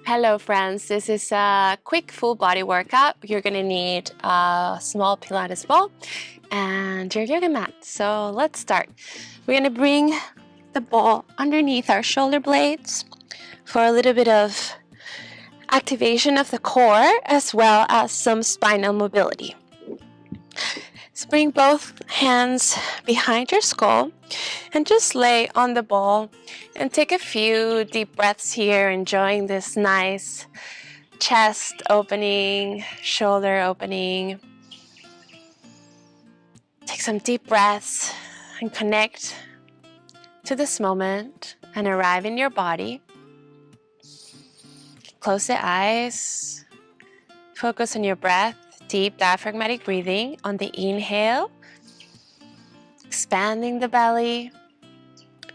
Hello friends, this is a quick full body workout. You're going to need a small Pilates ball and your yoga mat. So let's start. We're going to bring the ball underneath our shoulder blades for a little bit of activation of the core as well as some spinal mobility. So bring both hands behind your skull and just lay on the ball and take a few deep breaths here, enjoying this nice chest opening, shoulder opening. Take some deep breaths and connect to this moment and arrive in your body. Close the eyes, focus on your breath, deep diaphragmatic breathing on the inhale, expanding the belly,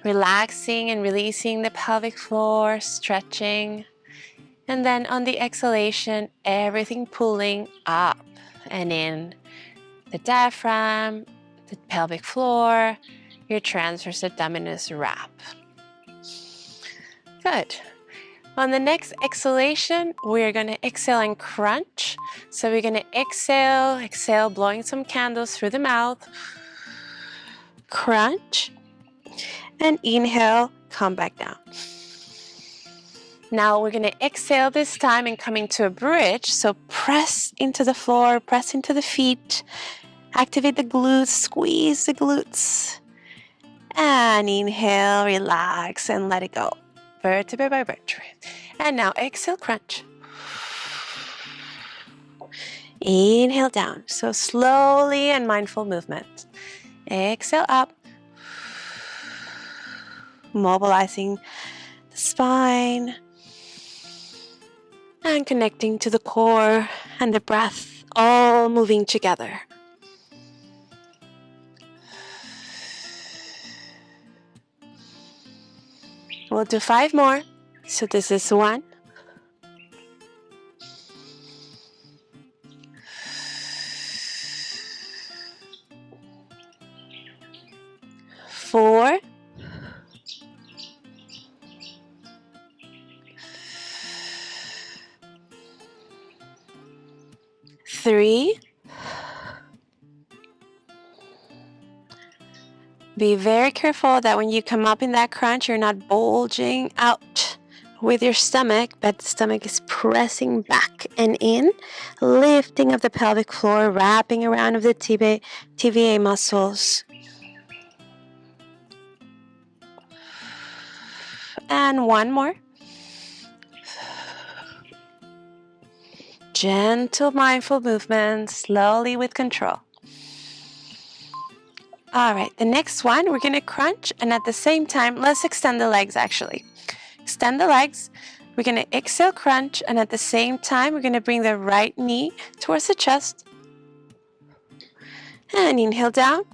relaxing and releasing the pelvic floor, stretching. And then on the exhalation, everything pulling up and in. The diaphragm, the pelvic floor, your transverse abdominis wrap. Good. On the next exhalation, we're going to exhale and crunch. So we're going to exhale, blowing some candles through the mouth. Crunch. And inhale, come back down. Now we're going to exhale this time and come into a bridge. So press into the floor, press into the feet, activate the glutes, squeeze the glutes. And inhale, relax, and let it go. Vertebrae by vertebrae. And now exhale, crunch. Inhale down. So slowly and mindful movement. Exhale up. Mobilizing the spine. And connecting to the core and the breath, all moving together. We'll do 5 more. So this is 1, 4, 3. Be very careful that when you come up in that crunch, you're not bulging out with your stomach, but the stomach is pressing back and in, lifting of the pelvic floor, wrapping around of the TVA muscles. And 1 more. Gentle, mindful movement, slowly with control. All right, the next one, we're going to crunch, and at the same time, let's extend the legs actually. Extend the legs. We're going to exhale, crunch, and at the same time, we're going to bring the right knee towards the chest. And inhale down,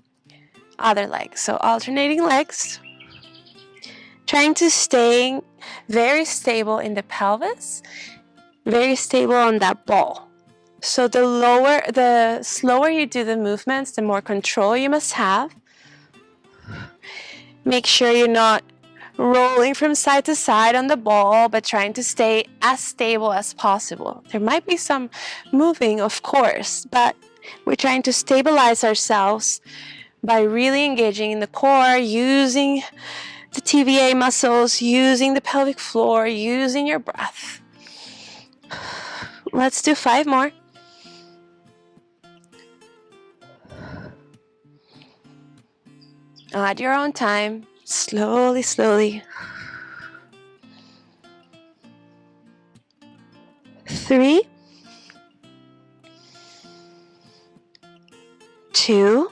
other leg. So alternating legs. Trying to stay very stable in the pelvis, very stable on that ball. So the slower you do the movements, the more control you must have. Make sure you're not rolling from side to side on the ball, but trying to stay as stable as possible. There might be some moving, of course, but we're trying to stabilize ourselves by really engaging in the core, using the TVA muscles, using the pelvic floor, using your breath. Let's do 5 more. At your own time, slowly, slowly. 3, 2,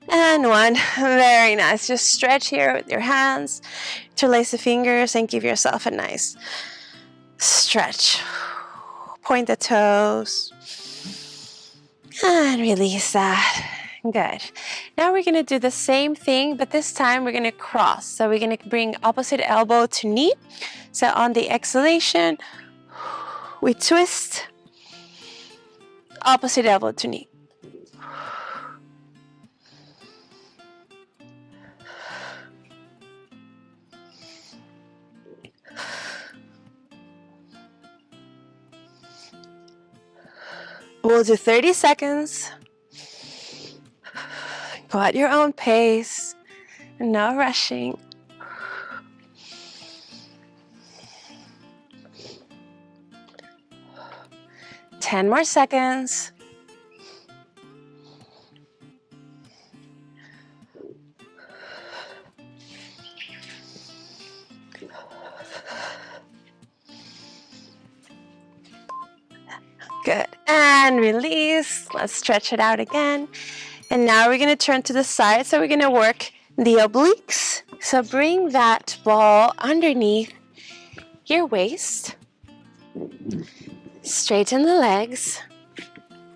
and 1. Very nice. Just stretch here with your hands, interlace the fingers, and give yourself a nice stretch. Point the toes. And release that. Good. Now we're going to do the same thing, but this time we're going to cross. So we're going to bring opposite elbow to knee. So on the exhalation, we twist. Opposite elbow to knee. We'll do 30 seconds. Go at your own pace. No rushing. Ten more seconds. Good. And release. Let's stretch it out again. And now we're going to turn to the side. So we're going to work the obliques. So bring that ball underneath your waist. Straighten the legs.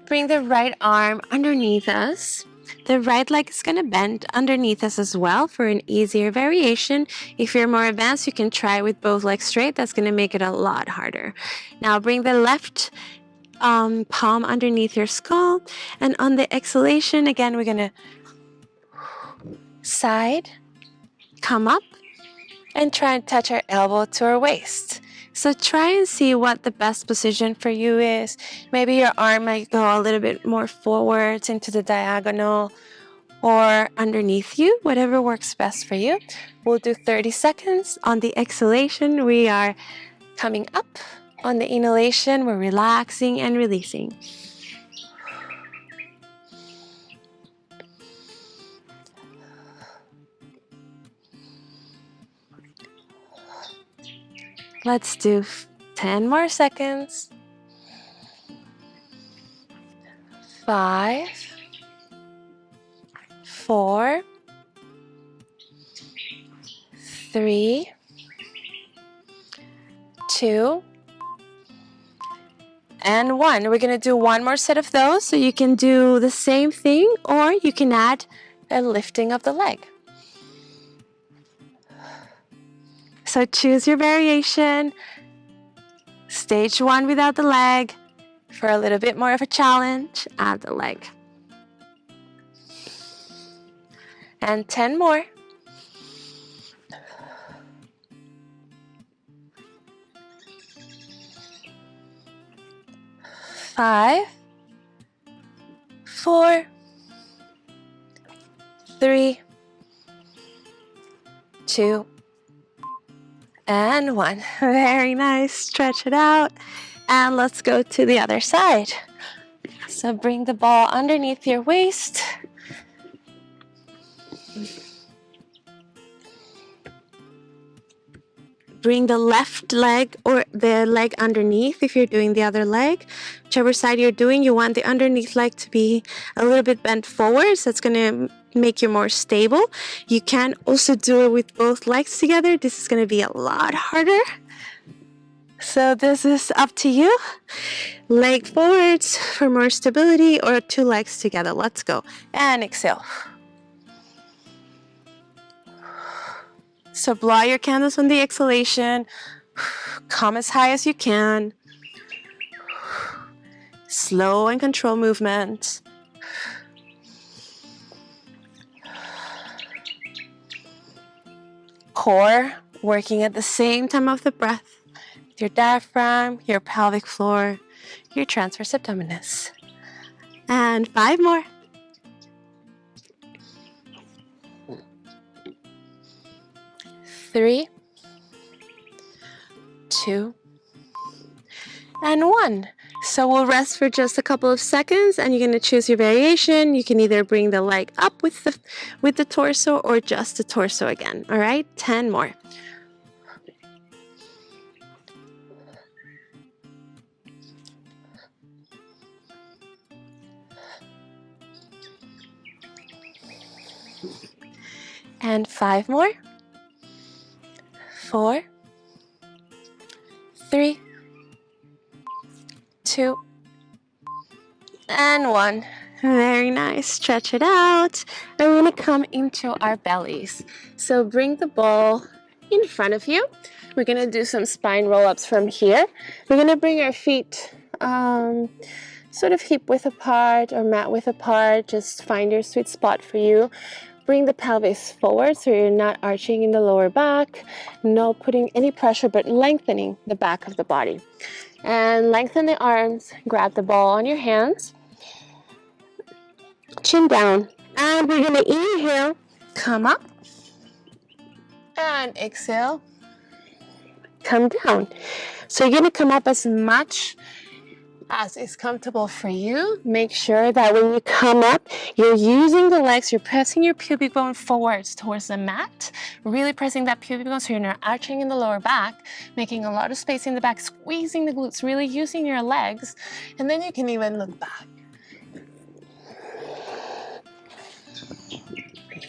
Bring the right arm underneath us. The right leg is going to bend underneath us as well for an easier variation. If you're more advanced, you can try with both legs straight. That's going to make it a lot harder. Now bring the left palm underneath your skull. And on the exhalation, again, we're going to side, come up, and try and touch our elbow to our waist. So try and see what the best position for you is. Maybe your arm might go a little bit more forwards into the diagonal or underneath you, whatever works best for you. We'll do 30 seconds. On the exhalation, we are coming up. On the inhalation, we're relaxing and releasing. Let's do 10 more seconds. 5, 4, 3, 2, and 1. We're going to do one more set of those, so you can do the same thing, or you can add a lifting of the leg. So choose your variation. Stage 1 without the leg. For a little bit more of a challenge, add the leg. And 10 more. 5, 4, 3, 2, and 1. Very nice. Stretch it out. And let's go to the other side. So bring the ball underneath your waist. Bring the left leg or the leg underneath if you're doing the other leg. Whichever side you're doing, you want the underneath leg to be a little bit bent forward. So it's going to make you more stable. You can also do it with both legs together. This is going to be a lot harder. So this is up to you. Leg forwards for more stability, or two legs together. Let's go. And exhale. So blow out your candles on the exhalation. Come as high as you can. Slow and controlled movement. Core working at the same time of the breath. Your diaphragm, your pelvic floor, your transverse abdominis. And 5 more. 3, 2, and 1. So we'll rest for just a couple of seconds, and you're going to choose your variation. You can either bring the leg up with the torso or just the torso again. All right, 10 more. And 5 more. 4, 3, 2, and 1. Very nice. Stretch it out. And we're going to come into our bellies. So bring the ball in front of you. We're going to do some spine roll-ups from here. We're going to bring our feet sort of hip width apart or mat width apart. Just find your sweet spot for you. bring the pelvis forward so you're not arching in the lower back, no putting any pressure, but lengthening the back of the body. And lengthen the arms, grab the ball on your hands, chin down, and we're gonna inhale, come up, and exhale, come down. So you're gonna come up as much as is comfortable for you. Make sure that when you come up, you're using the legs, you're pressing your pubic bone forwards towards the mat, really pressing that pubic bone so you're not arching in the lower back, making a lot of space in the back, squeezing the glutes, really using your legs, and then you can even look back.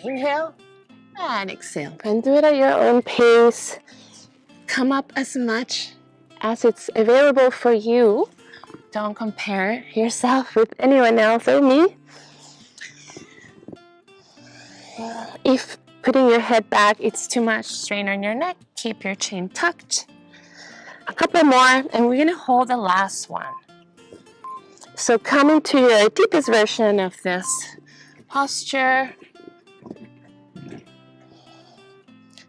Inhale and exhale. And do it at your own pace. Come up as much as it's available for you. Don't compare yourself with anyone else or me. If putting your head back, it's too much strain on your neck, keep your chin tucked. A couple more, and we're gonna hold the last one. So come into your deepest version of this posture.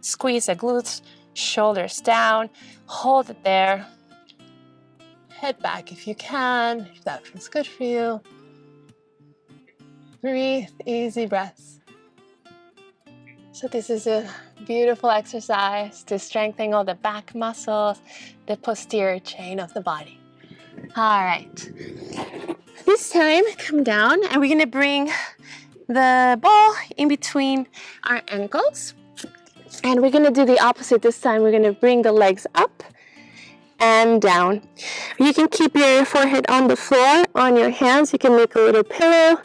Squeeze the glutes, shoulders down, hold it there. Head back if you can, if that feels good for you. Breathe, easy breaths. So this is a beautiful exercise to strengthen all the back muscles, the posterior chain of the body. All right. This time, come down and we're gonna bring the ball in between our ankles. And we're gonna do the opposite this time. We're gonna bring the legs up and down. You can keep your forehead on the floor, on your hands. You can make a little pillow.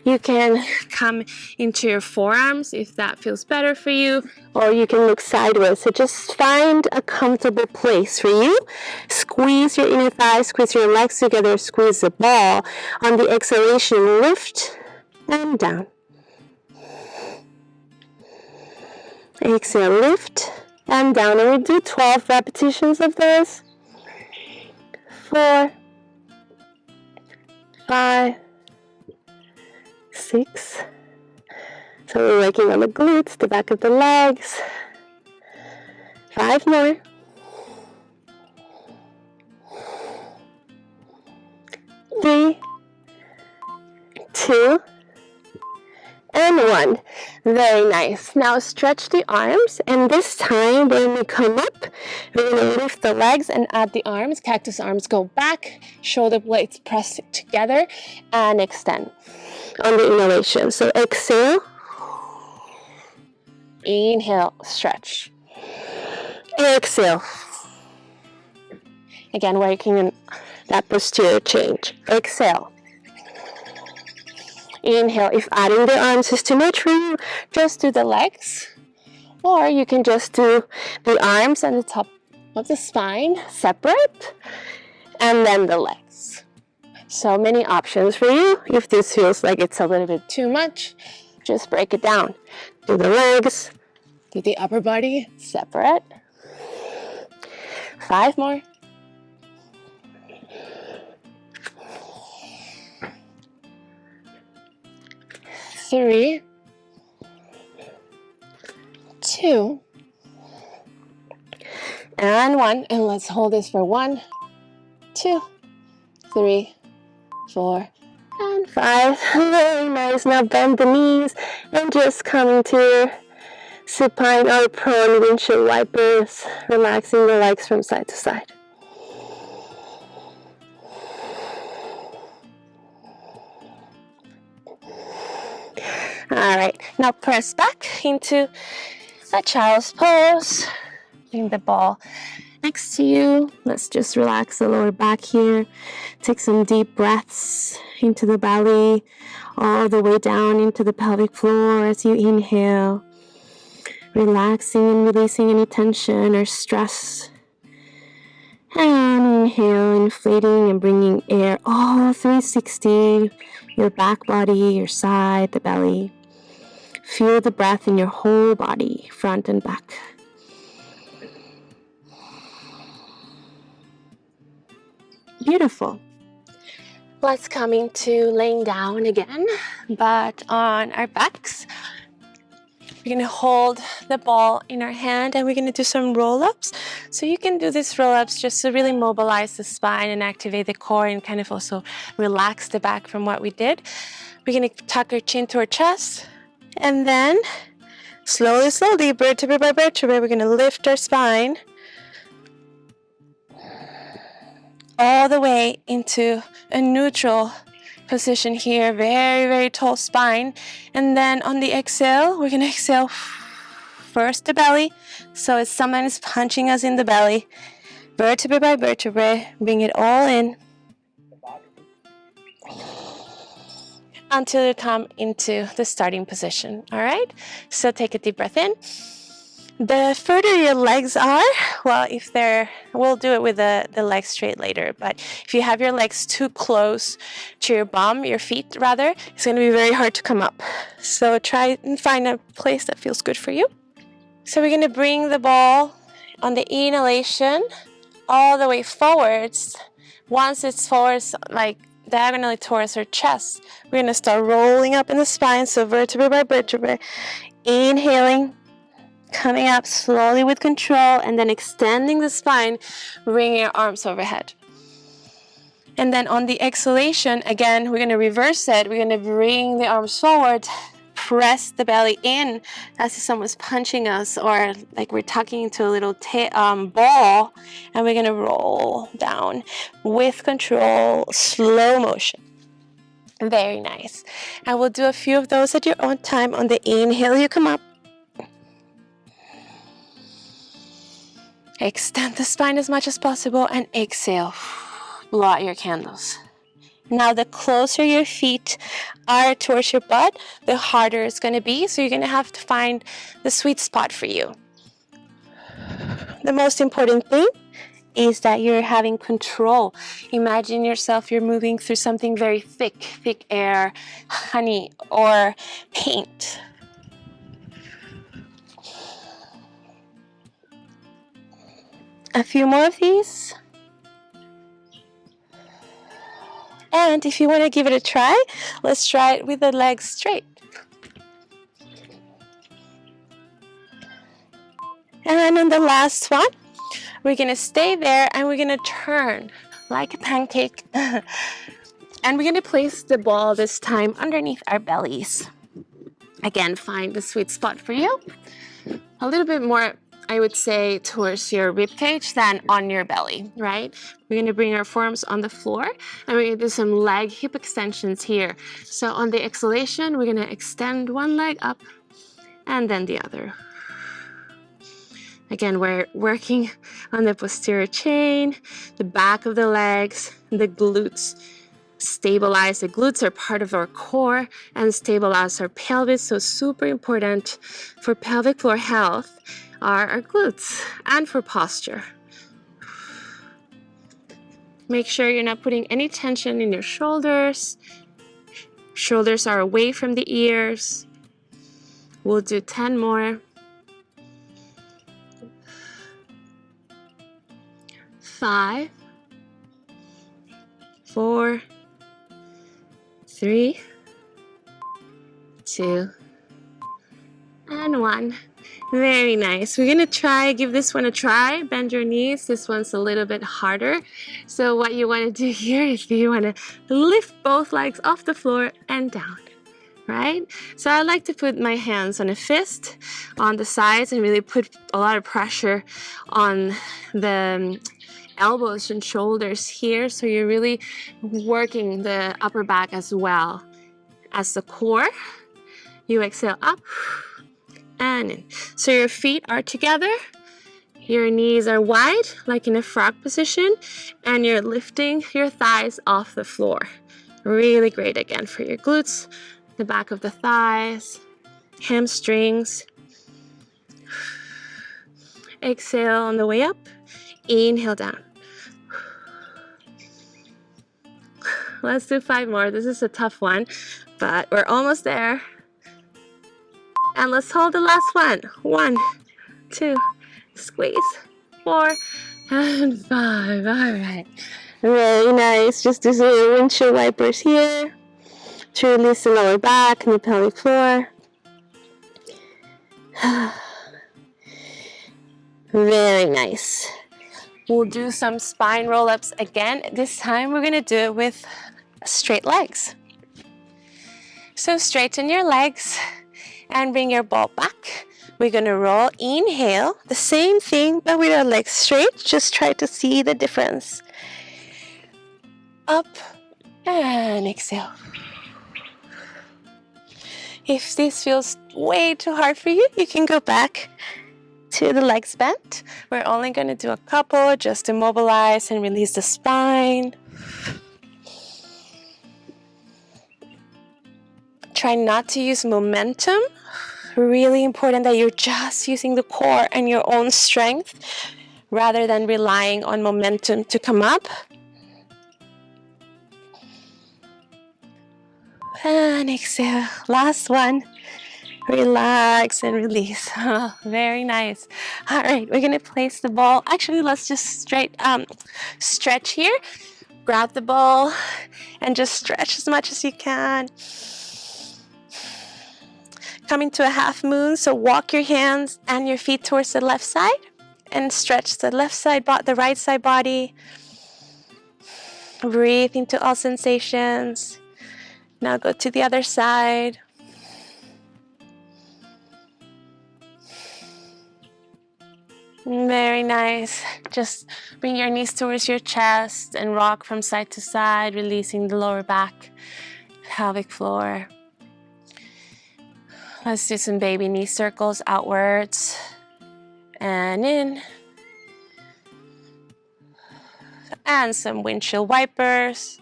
You can come into your forearms if that feels better for you, or you can look sideways. So just find a comfortable place for you. Squeeze your inner thighs, squeeze your legs together, squeeze the ball. On the exhalation, lift and down. Exhale, lift and down. And we do 12 repetitions of this. 4, 5, 6. So we're working on the glutes, the back of the legs. 5 more. 3, 2, and 1. Very nice. Now stretch the arms, and this time when we come up, we're going to lift the legs and add the arms. Cactus arms go back, shoulder blades press together, and extend on the inhalation. So exhale, inhale, stretch. Exhale. Again, working on that posterior change. Exhale. Inhale. If adding the arms is too much for you, just do the legs. Or you can just do the arms and the top of the spine separate, and then the legs. So many options for you. If this feels like it's a little bit too much, just break it down. Do the legs, do the upper body separate. 5 more. 3, 2, and 1. And let's hold this for 1, 2, 3, 4, and 5. Very nice. Now bend the knees and just come into supine or prone windshield wipers, relaxing the legs from side to side. All right, now press back into a child's pose. Bring the ball next to you. Let's just relax the lower back here. Take some deep breaths into the belly, all the way down into the pelvic floor as you inhale. Relaxing and releasing any tension or stress. And inhale, inflating and bringing air all 360, your back body, your side, the belly. Feel the breath in your whole body, front and back. Beautiful. Let's come into laying down again, but on our backs. We're gonna hold the ball in our hand and we're gonna do some roll-ups. So you can do these roll-ups just to really mobilize the spine and activate the core and kind of also relax the back from what we did. We're gonna tuck our chin to our chest and then slowly, slowly, vertebra by vertebra, we're gonna lift our spine all the way into a neutral position here. Very, very tall spine. And then on the exhale, we're gonna exhale first the belly. So it's someone is punching us in the belly. Vertebra by vertebra, bring it all in until you come into the starting position. All right, so take a deep breath in. The further your legs are, well, if they're, we'll do it with the legs straight later, but if you have your legs too close to your bum, your feet rather, it's going to be very hard to come up. So try and find a place that feels good for you. So we're going to bring the ball on the inhalation all the way forwards. Once it's forwards, like diagonally towards our chest, we're going to start rolling up in the spine, so vertebra by vertebra, inhaling, coming up slowly with control, and then extending the spine, bringing your arms overhead. And then on the exhalation, again, we're going to reverse it. We're going to bring the arms forward, press the belly in as if someone's punching us, or like we're tucking into a little ball, and we're going to roll down with control, slow motion. Very nice. And we'll do a few of those at your own time. On the inhale, you come up. Extend the spine as much as possible and exhale. Blow out your candles. Now, the closer your feet are towards your butt, the harder it's going to be. So you're going to have to find the sweet spot for you. The most important thing is that you're having control. Imagine yourself, you're moving through something very thick air, honey, or paint. A few more of these. And if you want to give it a try, let's try it with the legs straight. And on the last one, we're going to stay there and we're going to turn like a pancake. And we're going to place the ball this time underneath our bellies. Again, find the sweet spot for you. A little bit more, I would say, towards your rib cage than on your belly, right? We're going to bring our forearms on the floor and we're going to do some leg hip extensions here. So on the exhalation, we're going to extend one leg up and then the other. Again, we're working on the posterior chain, the back of the legs, the glutes. Stabilize the glutes are part of our core and stabilize our pelvis. So super important for pelvic floor health are our glutes and for posture. Make sure you're not putting any tension in your shoulders. Shoulders are away from the ears. We'll do 10 more. 5, 4, 3, 2, and 1. Very nice. We're going to give this one a try. Bend your knees. This one's a little bit harder. So what you want to do here is you want to lift both legs off the floor and down, right? So I like to put my hands on a fist on the sides and really put a lot of pressure on the elbows and shoulders here. So you're really working the upper back as well as the core. You exhale up and in. So your feet are together, your knees are wide like in a frog position, and you're lifting your thighs off the floor. Really great again for your glutes, the back of the thighs, hamstrings. Exhale on the way up, inhale down. Let's do 5 more. This is a tough one, but we're almost there. And let's hold the last one. 1, 2, squeeze, 4, and 5. All right. Very nice. Just do some windshield wipers here to release the lower back and the pelvic floor. Very nice. We'll do some spine roll-ups again. This time we're gonna do it with straight legs. So straighten your legs and bring your ball back. We're gonna roll, inhale, the same thing but with our legs straight. Just try to see the difference. Up and exhale. If this feels way too hard for you, you can go back to the legs bent. We're only going to do a couple just to mobilize and release the spine. Try not to use momentum. Really important that you're just using the core and your own strength rather than relying on momentum to come up. And exhale. Last one. Relax and release. Oh, very nice. All right, we're gonna place the ball. Actually, let's just stretch here. Grab the ball and just stretch as much as you can. Coming to a half moon, so walk your hands and your feet towards the left side and stretch the left side, the right side body. Breathe into all sensations. Now go to the other side. Very nice. Just bring your knees towards your chest and rock from side to side, releasing the lower back, pelvic floor. Let's do some baby knee circles outwards and in. And some windshield wipers.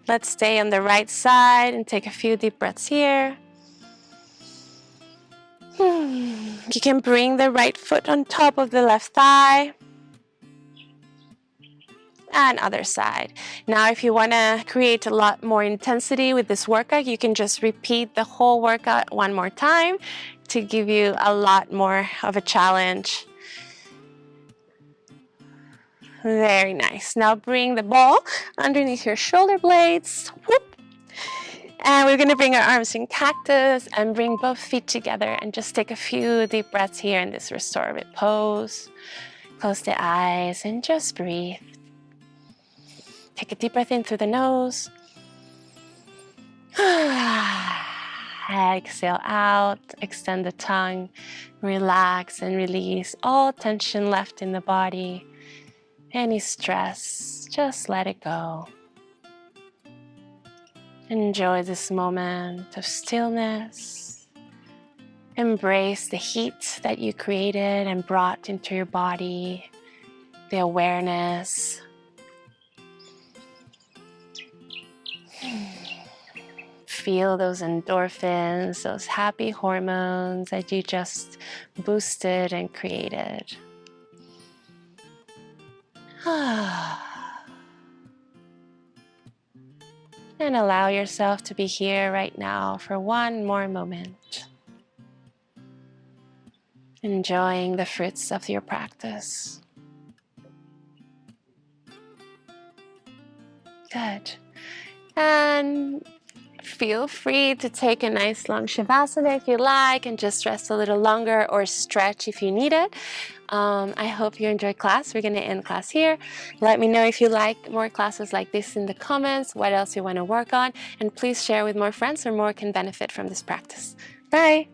Let's stay on the right side and take a few deep breaths here. You can bring the right foot on top of the left thigh. And other side. Now, if you want to create a lot more intensity with this workout, you can just repeat the whole workout one more time to give you a lot more of a challenge. Very nice. Now bring the ball underneath your shoulder blades. Whoop. And we're going to bring our arms in cactus and bring both feet together and just take a few deep breaths here in this restorative pose. Close the eyes and just breathe. Take a deep breath in through the nose. Exhale out, extend the tongue, relax and release all tension left in the body. Any stress, just let it go. Enjoy this moment of stillness. Embrace the heat that you created and brought into your body, the awareness. Feel those endorphins, those happy hormones that you just boosted and created. And allow yourself to be here right now for one more moment. Enjoying the fruits of your practice. Good. And feel free to take a nice long shavasana if you like and just rest a little longer or stretch if you need it. I hope you enjoyed class. We're going to end class here. Let me know if you like more classes like this in the comments, what else you want to work on, and please share with more friends or more can benefit from this practice. Bye!